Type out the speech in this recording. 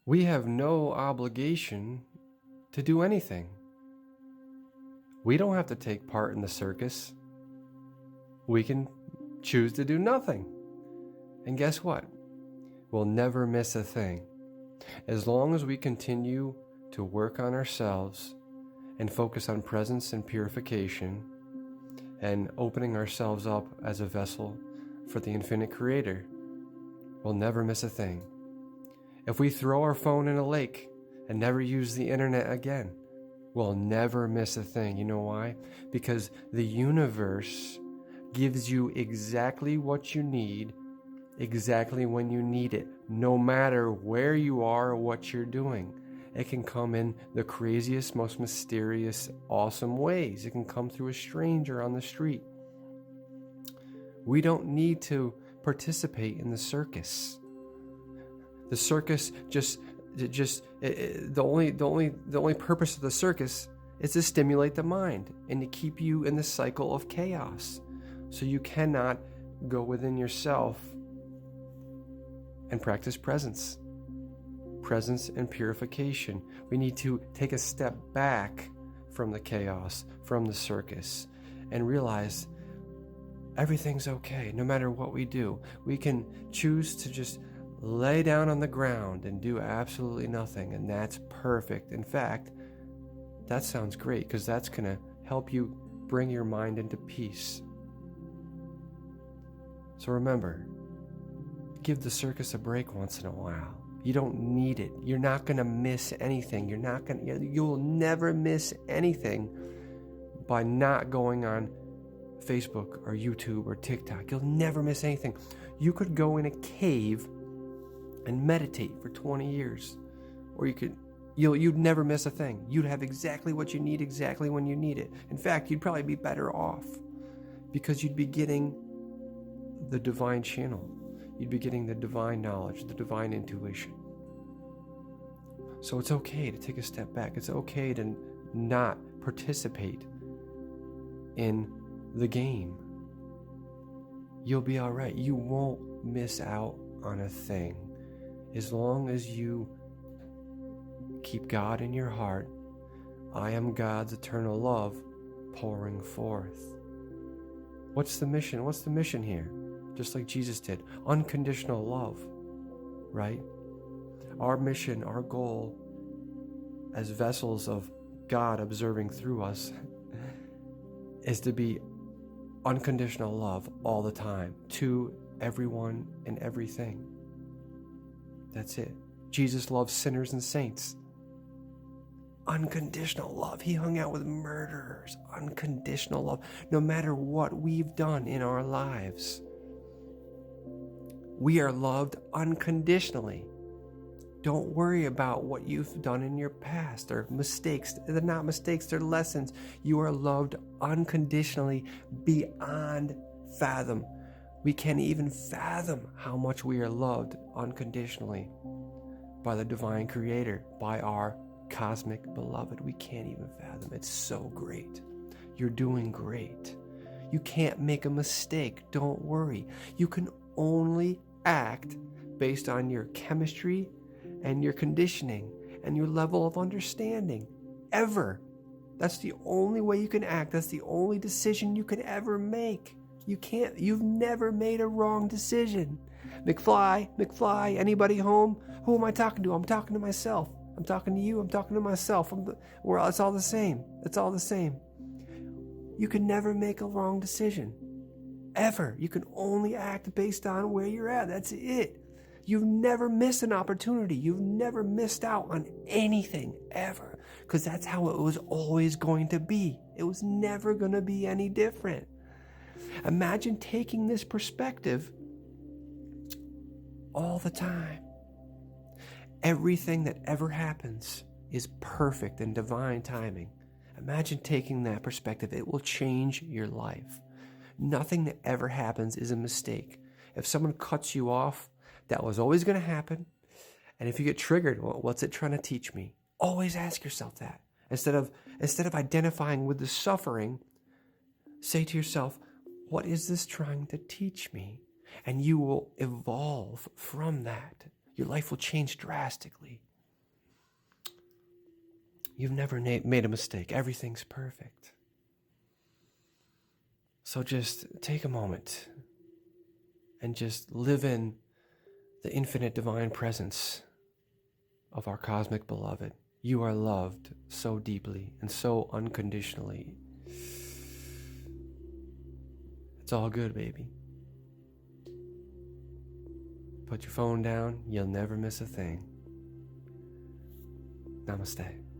We have no obligation to do anything. We don't have to take part in the circus. We can choose to do nothing. And guess what? We'll never miss a thing. As long as we continue to work on ourselves and focus on presence and purification and opening ourselves up as a vessel for the infinite creator, we'll never miss a thing. If we throw our phone in a lake and never use the internet again, we'll never miss a thing. You know why? Because the universe gives you exactly what you need, exactly when you need it, no matter where you are or what you're doing. It can come in the craziest, most mysterious, awesome ways. It can come through a stranger on the street. We don't need to participate in the circus. The circus the only purpose of the circus is to stimulate the mind and to keep you in the cycle of chaos. So you cannot go within yourself and practice presence and purification. We need to take a step back from the chaos, from the circus, and realize everything's okay. No matter what we do, we can choose to just lay down on the ground and do absolutely nothing, and that's perfect. In fact, that sounds great because that's going to help you bring your mind into peace. So remember, give the circus a break once in a while. You don't need it. You're not going to miss anything. You'll never miss anything by not going on Facebook or YouTube or TikTok. You'll never miss anything. You could go in a cave and meditate for 20 years, or you'd never miss a thing. You'd have exactly what you need exactly when you need it. In fact, you'd probably be better off because you'd be getting the divine channel. You'd be getting the divine knowledge, the divine intuition. So it's okay to take a step back. It's okay to not participate in the game. You'll be all right. You won't miss out on a thing. As long as you keep God in your heart, I am God's eternal love pouring forth. What's the mission? What's the mission here? Just like Jesus did. Unconditional love, right? Our mission, our goal as vessels of God observing through us is to be unconditional love all the time to everyone and everything. That's it. Jesus loves sinners and saints. Unconditional love. He hung out with murderers. Unconditional love. No matter what we've done in our lives, we are loved unconditionally. Don't worry about what you've done in your past or mistakes. They're not mistakes, they're lessons. You are loved unconditionally beyond fathom. We can't even fathom how much we are loved unconditionally by the divine creator, by our cosmic beloved. We can't even fathom. It's so great. You're doing great. You can't make a mistake. Don't worry. You can only act based on your chemistry and your conditioning and your level of understanding. Ever. That's the only way you can act. That's the only decision you could ever make. You've never made a wrong decision. McFly, anybody home? Who am I talking to? I'm talking to myself. I'm talking to you. I'm talking to myself. It's all the same. It's all the same. You can never make a wrong decision. Ever. You can only act based on where you're at. That's it. You've never missed an opportunity. You've never missed out on anything, ever. Because that's how it was always going to be. It was never going to be any different. Imagine taking this perspective all the time. Everything that ever happens is perfect in divine timing. Imagine taking that perspective. It will change your life. Nothing that ever happens is a mistake. If someone cuts you off, that was always going to happen. And if you get triggered, well, what's it trying to teach me? Always ask yourself that. Instead of identifying with the suffering, say to yourself, what is this trying to teach me? And you will evolve from that. Your life will change drastically. You've never made a mistake. Everything's perfect. So just take a moment and just live in the infinite divine presence of our cosmic beloved. You are loved so deeply and so unconditionally. It's all good, baby. Put your phone down. You'll never miss a thing. Namaste.